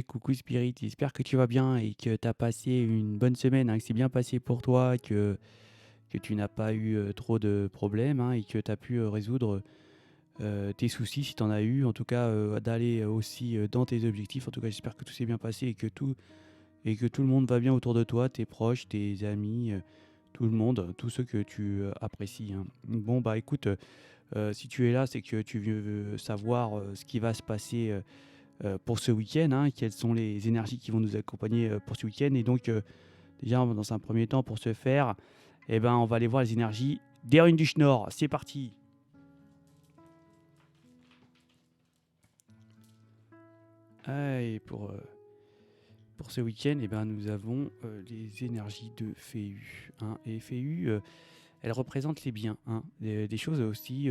Coucou Spirit, j'espère que tu vas bien et que tu as passé une bonne semaine, hein, que c'est bien passé pour toi, que tu n'as pas eu trop de problèmes, hein, et que tu as pu résoudre tes soucis si tu en as eu, en tout cas d'aller aussi dans tes objectifs. En tout cas, j'espère que tout s'est bien passé et que tout le monde va bien autour de toi, tes proches, tes amis, tout le monde, tous ceux que tu apprécies, hein. Bon, bah écoute, si tu es là, c'est que tu veux savoir ce qui va se passer pour ce week-end, hein, quelles sont les énergies qui vont nous accompagner pour ce week-end. Et donc, déjà, dans un premier temps, pour ce faire, eh ben, on va aller voir les énergies des runes du Schnorr. C'est parti. Et pour ce week-end, eh ben, nous avons les énergies de Féu, hein. Et Féu, elle représente les biens, hein, des choses aussi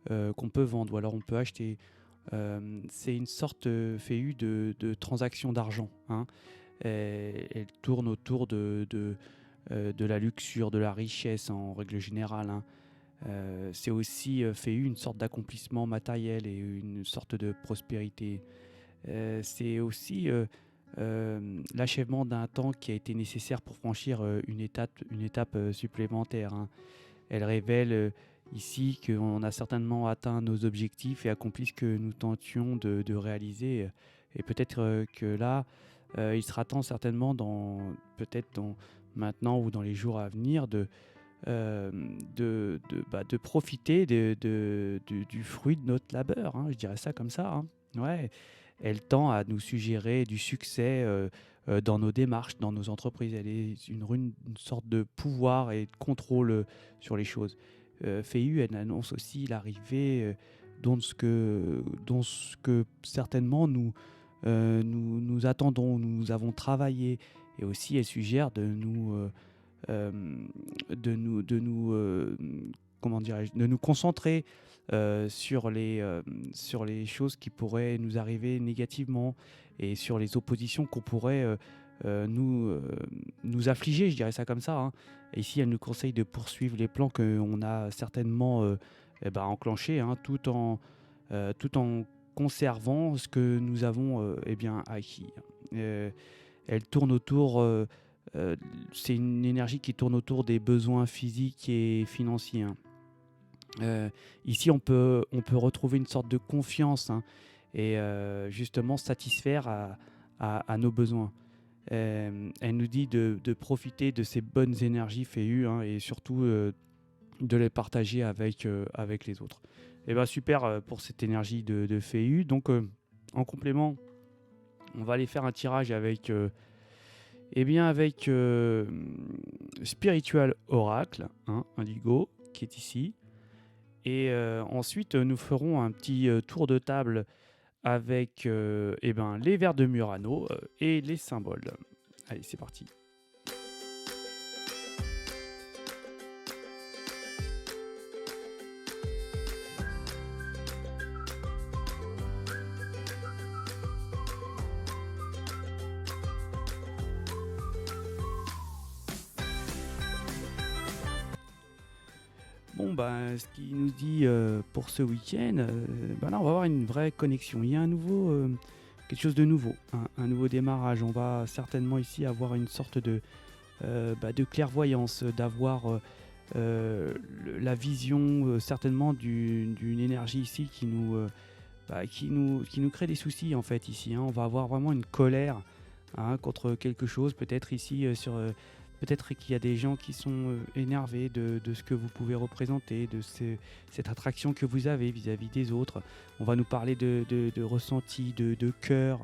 qu'on peut vendre ou alors on peut acheter. C'est une sorte, Féu, de transaction d'argent, hein. Elle tourne autour de la luxure, de la richesse en règle générale, hein. C'est aussi fait une sorte d'accomplissement matériel et une sorte de prospérité. C'est aussi l'achèvement d'un temps qui a été nécessaire pour franchir une étape supplémentaire, hein. Elle révèle ici qu'on a certainement atteint nos objectifs et accompli ce que nous tentions de réaliser. Et peut-être que là, il sera temps certainement peut-être maintenant ou dans les jours à venir euh, de profiter du fruit de notre labeur, hein, je dirais ça comme ça, hein. Ouais, elle tend à nous suggérer du succès dans nos démarches, dans nos entreprises. Elle est une sorte de pouvoir et de contrôle sur les choses. Féu, elle annonce aussi l'arrivée dont ce que certainement nous attendons, nous avons travaillé. Et aussi, elle suggère euh, de nous comment dirais-je, de nous concentrer sur les choses qui pourraient nous arriver négativement et sur les oppositions qu'on pourrait nous affliger, je dirais ça comme ça, hein. Et ici, elle nous conseille de poursuivre les plans qu'on a certainement enclenchés, hein, tout en conservant ce que nous avons acquis. Euh, Elle tourne autour, c'est une énergie qui tourne autour des besoins physiques et financiers, hein. Ici, on peut retrouver une sorte de confiance, hein, et justement satisfaire à nos besoins. Elle nous dit de profiter de ces bonnes énergies Féu, hein, et surtout de les partager avec les autres. Et ben super pour cette énergie de Féu. Donc en complément, on va aller faire un tirage avec Spiritual Oracle, hein, Indigo, qui est ici. Et ensuite, nous ferons un petit tour de table avec les vers de Murano et les symboles. Allez, c'est parti. Bon, bah, ce qui nous dit pour ce week-end, là, on va avoir une vraie connexion. Il y a quelque chose de nouveau, un nouveau démarrage. On va certainement ici avoir une sorte de clairvoyance, d'avoir la vision certainement d'une énergie ici qui nous crée des soucis en fait ici, hein. On va avoir vraiment une colère, hein, contre quelque chose, peut-être ici peut-être qu'il y a des gens qui sont énervés de ce que vous pouvez représenter, cette attraction que vous avez vis-à-vis des autres. On va nous parler de ressenti, de cœur,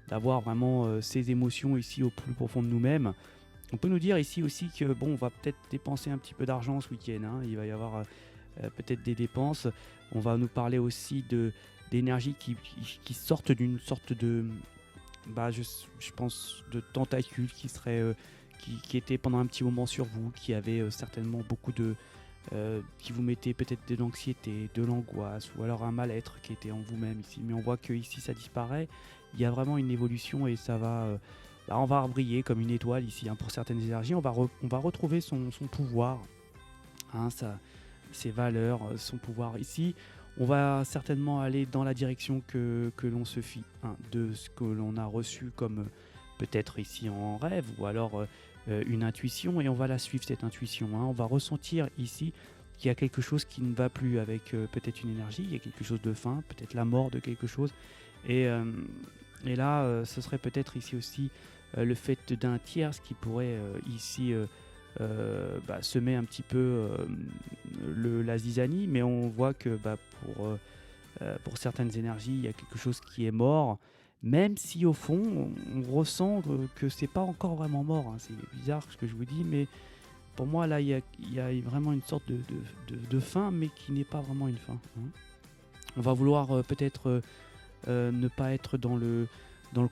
d'avoir vraiment ces émotions ici au plus profond de nous-mêmes. On peut nous dire ici aussi que bon, on va peut-être dépenser un petit peu d'argent ce week-end, hein. Il va y avoir peut-être des dépenses. On va nous parler aussi d'énergie qui sortent d'une sorte de, je pense, de tentacule qui était pendant un petit moment sur vous, qui avait certainement beaucoup qui vous mettait peut-être de l'anxiété, de l'angoisse, ou alors un mal-être qui était en vous-même ici. Mais on voit que ici ça disparaît. Il y a vraiment une évolution et ça va. On va briller comme une étoile ici, hein, pour certaines énergies. On va retrouver son pouvoir, hein, ses valeurs, son pouvoir. Ici, On va certainement aller dans la direction que l'on se fie, hein, de ce que l'on a reçu comme peut-être ici en rêve, ou alors une intuition, et on va la suivre cette intuition, hein. On va ressentir ici qu'il y a quelque chose qui ne va plus avec peut-être une énergie, il y a quelque chose de fin, peut-être la mort de quelque chose. Et, euh, et là, ce serait peut-être ici aussi le fait d'un tiers qui pourrait ici semer un petit peu la zizanie, mais on voit que pour certaines énergies, il y a quelque chose qui est mort, même si au fond, on ressent que c'est pas encore vraiment mort, hein. C'est bizarre ce que je vous dis, mais pour moi, là, il y a vraiment une sorte de fin, mais qui n'est pas vraiment une fin, hein. On va vouloir peut-être ne pas être dans le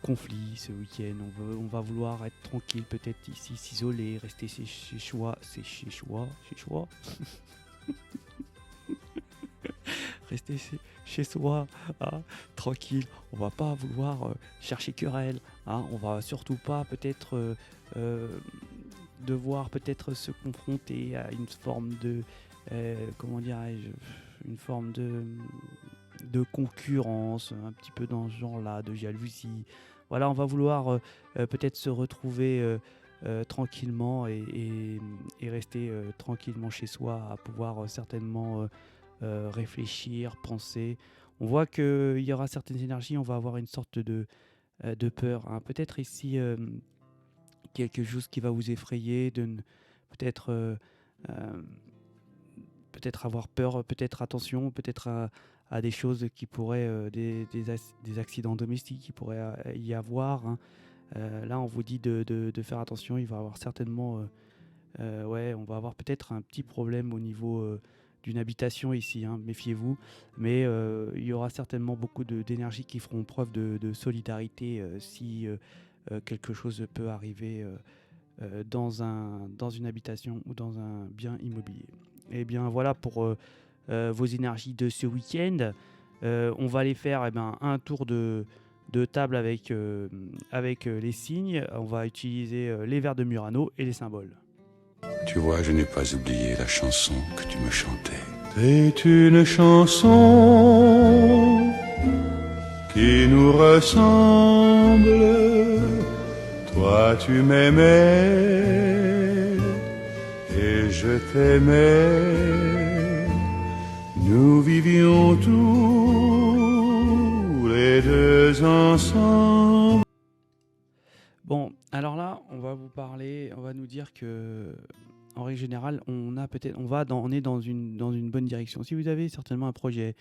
conflit ce week-end. On va vouloir être tranquille, peut-être ici, s'isoler, rester chez soi. Rester chez soi, hein, tranquille. On va pas vouloir chercher querelle, hein. On va surtout pas peut-être devoir peut-être se confronter à une forme de comment dirais-je, une forme de concurrence, un petit peu dans ce genre-là, de jalousie. Voilà, on va vouloir peut-être se retrouver tranquillement et rester tranquillement chez soi, à pouvoir certainement réfléchir, penser. On voit qu'il y aura certaines énergies, on va avoir une sorte de peur, hein. Peut-être ici quelque chose qui va vous effrayer, peut-être euh, peut-être avoir peur, peut-être attention, peut-être à des choses qui pourraient, des accidents domestiques qui pourraient y avoir, hein. Là, on vous dit de faire attention, il va y avoir certainement, ouais, on va avoir peut-être un petit problème au niveau d'une habitation ici, hein, méfiez-vous, mais il y aura certainement beaucoup d'énergie qui feront preuve de solidarité si quelque chose peut arriver dans une habitation ou dans un bien immobilier. Et bien voilà pour vos énergies de ce week-end. On va aller faire un tour de table avec les signes. On va utiliser les vers de Murano et les symboles. Tu vois, je n'ai pas oublié la chanson que tu me chantais. C'est une chanson qui nous ressemble. Toi, tu m'aimais et je t'aimais. Nous vivions tous les deux ensemble. Bon, alors là, on va vous parler, on va nous dire que, en règle générale, on est dans une bonne direction. Si vous avez certainement un projet,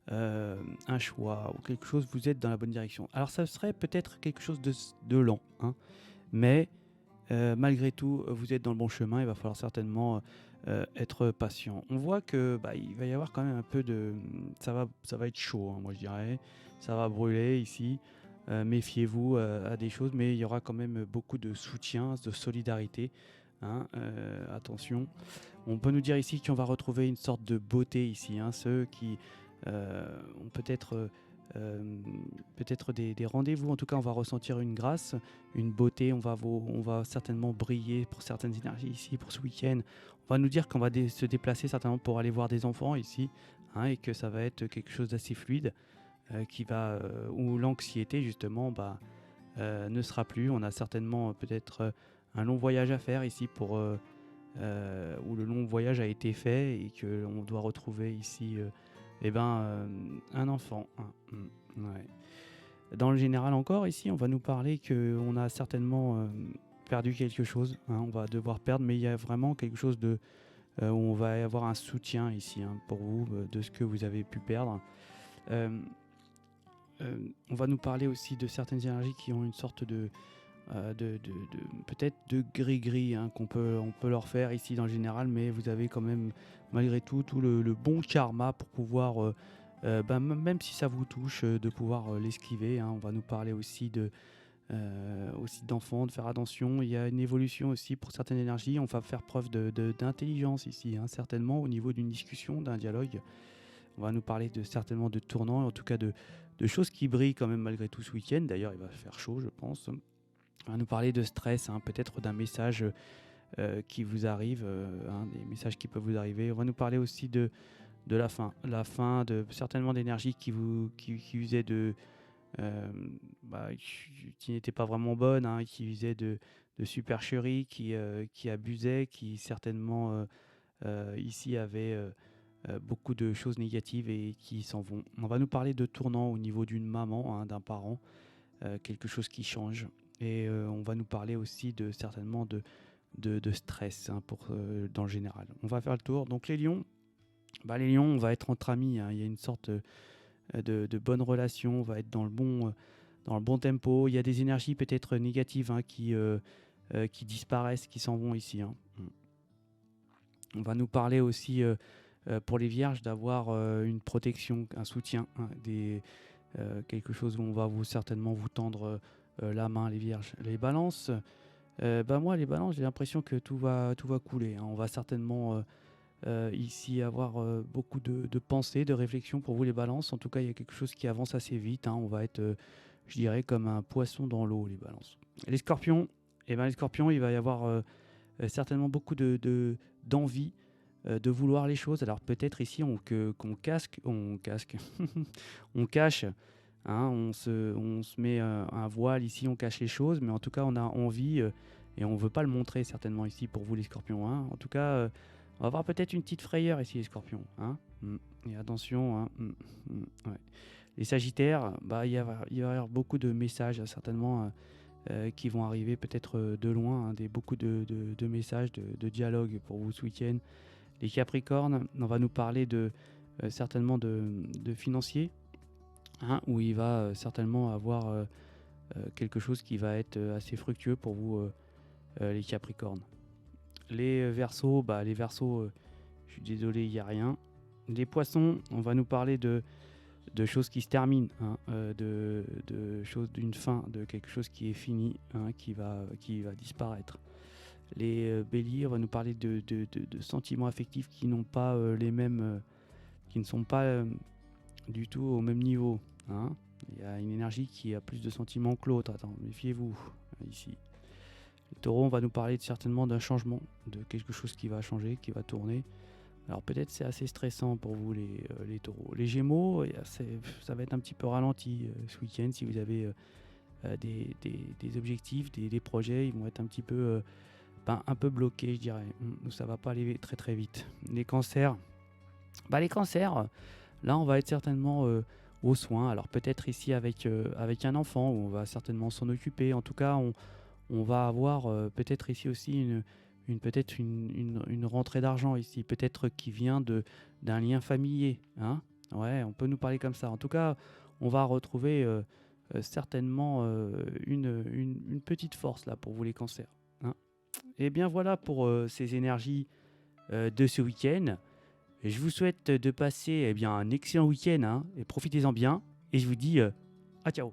un choix ou quelque chose, vous êtes dans la bonne direction. Alors ça serait peut-être quelque chose de lent, hein, mais malgré tout, vous êtes dans le bon chemin. Il va falloir certainement être patient. On voit que il va y avoir quand même un peu ça va être chaud, hein, moi je dirais. Ça va brûler ici. Méfiez-vous à des choses, mais il y aura quand même beaucoup de soutien, de solidarité, hein, attention. On peut nous dire ici qu'on va retrouver une sorte de beauté ici, hein, ceux qui ont peut-être des rendez-vous. En tout cas, on va ressentir une grâce, une beauté. On va certainement briller pour certaines énergies ici pour ce week-end. On va nous dire qu'on va se déplacer certainement pour aller voir des enfants ici, hein, et que ça va être quelque chose d'assez fluide, où l'anxiété justement ne sera plus. On a certainement peut-être un long voyage à faire ici où le long voyage a été fait et qu'on doit retrouver ici un enfant, hein. Ouais. Dans le général encore ici, on va nous parler qu'on a certainement perdu quelque chose, hein. On va devoir perdre, mais il y a vraiment quelque chose où on va avoir un soutien ici, hein, pour vous, de ce que vous avez pu perdre. Euh, on va nous parler aussi de certaines énergies qui ont une sorte peut-être de gris-gris, hein, on peut leur faire ici dans le général, mais vous avez quand même malgré tout le bon karma pour pouvoir, même si ça vous touche, de pouvoir l'esquiver, hein. On va nous parler aussi aussi d'enfants, de faire attention. Il y a une évolution aussi pour certaines énergies. On va faire preuve d'intelligence ici, hein, certainement au niveau d'une discussion, d'un dialogue. On va nous parler certainement de tournants, en tout cas de choses qui brillent quand même malgré tout ce week-end. D'ailleurs, il va faire chaud, je pense. On va nous parler de stress, hein, peut-être d'un message qui vous arrive, hein, des messages qui peuvent vous arriver. On va nous parler aussi la fin de certainement d'énergie qui usait qui n'était pas vraiment bonne, hein, qui usait de supercherie, qui abusait, qui certainement ici avait beaucoup de choses négatives et qui s'en vont. On va nous parler de tournant au niveau d'une maman, hein, d'un parent, quelque chose qui change. Et on va nous parler aussi certainement de stress, hein, dans le général. On va faire le tour. Donc les lions, on va être entre amis, hein. Il y a une sorte de bonne relation, on va être dans le bon tempo. Il y a des énergies peut-être négatives, hein, qui disparaissent, qui s'en vont ici, hein. On va nous parler aussi pour les vierges d'avoir une protection, un soutien, hein, quelque chose où on va certainement vous tendre la main, les vierges. Les balances, moi les balances, j'ai l'impression que tout va couler, hein. On va certainement ici avoir beaucoup de pensées, de réflexions pour vous les balances. En tout cas, il y a quelque chose qui avance assez vite, hein. On va être, je dirais, comme un poisson dans l'eau, les balances. Les scorpions, les scorpions, il va y avoir certainement beaucoup d'envie de vouloir les choses. Alors peut-être ici qu'on cache, on cache, hein, on se met un voile ici, on cache les choses, mais en tout cas on a envie et on veut pas le montrer certainement ici pour vous les scorpions, hein. En tout cas, on va avoir peut-être une petite frayeur ici les scorpions, hein. Et attention, hein. Ouais. Les sagittaires, il va y avoir beaucoup de messages certainement qui vont arriver peut-être de loin, hein, beaucoup de messages, de dialogues pour vous ce week-end. Les capricornes, on va nous parler certainement de financier, hein, où il va certainement avoir quelque chose qui va être assez fructueux pour vous, les capricornes. Les verseaux, je suis désolé, il n'y a rien. Les poissons, on va nous parler de choses qui se terminent, hein, de choses d'une fin, de quelque chose qui est fini, hein, qui va disparaître. Les béliers, on va nous parler de sentiments affectifs qui n'ont pas les mêmes, qui ne sont pas du tout au même niveau, hein. Il y a une énergie qui a plus de sentiments que l'autre. Attends, méfiez-vous ici. Les taureaux, on va nous parler certainement d'un changement, de quelque chose qui va changer, qui va tourner. Alors peut-être c'est assez stressant pour vous les taureaux. Les gémeaux, ça va être un petit peu ralenti ce week-end si vous avez des objectifs, des projets, ils vont être un petit peu un peu bloqués, je dirais. Ça va pas aller très très vite. Les cancers, là on va être certainement aux soins. Alors peut-être ici avec un enfant où on va certainement s'en occuper. En tout cas, on va avoir peut-être ici aussi une rentrée d'argent ici, peut-être qui vient d'un lien familier, hein. Ouais, on peut nous parler comme ça. En tout cas, on va retrouver certainement une petite force là pour vous les cancers, hein. Et bien voilà pour ces énergies de ce week-end. Et je vous souhaite de passer un excellent week-end, hein, et profitez-en bien. Et je vous dis à ciao.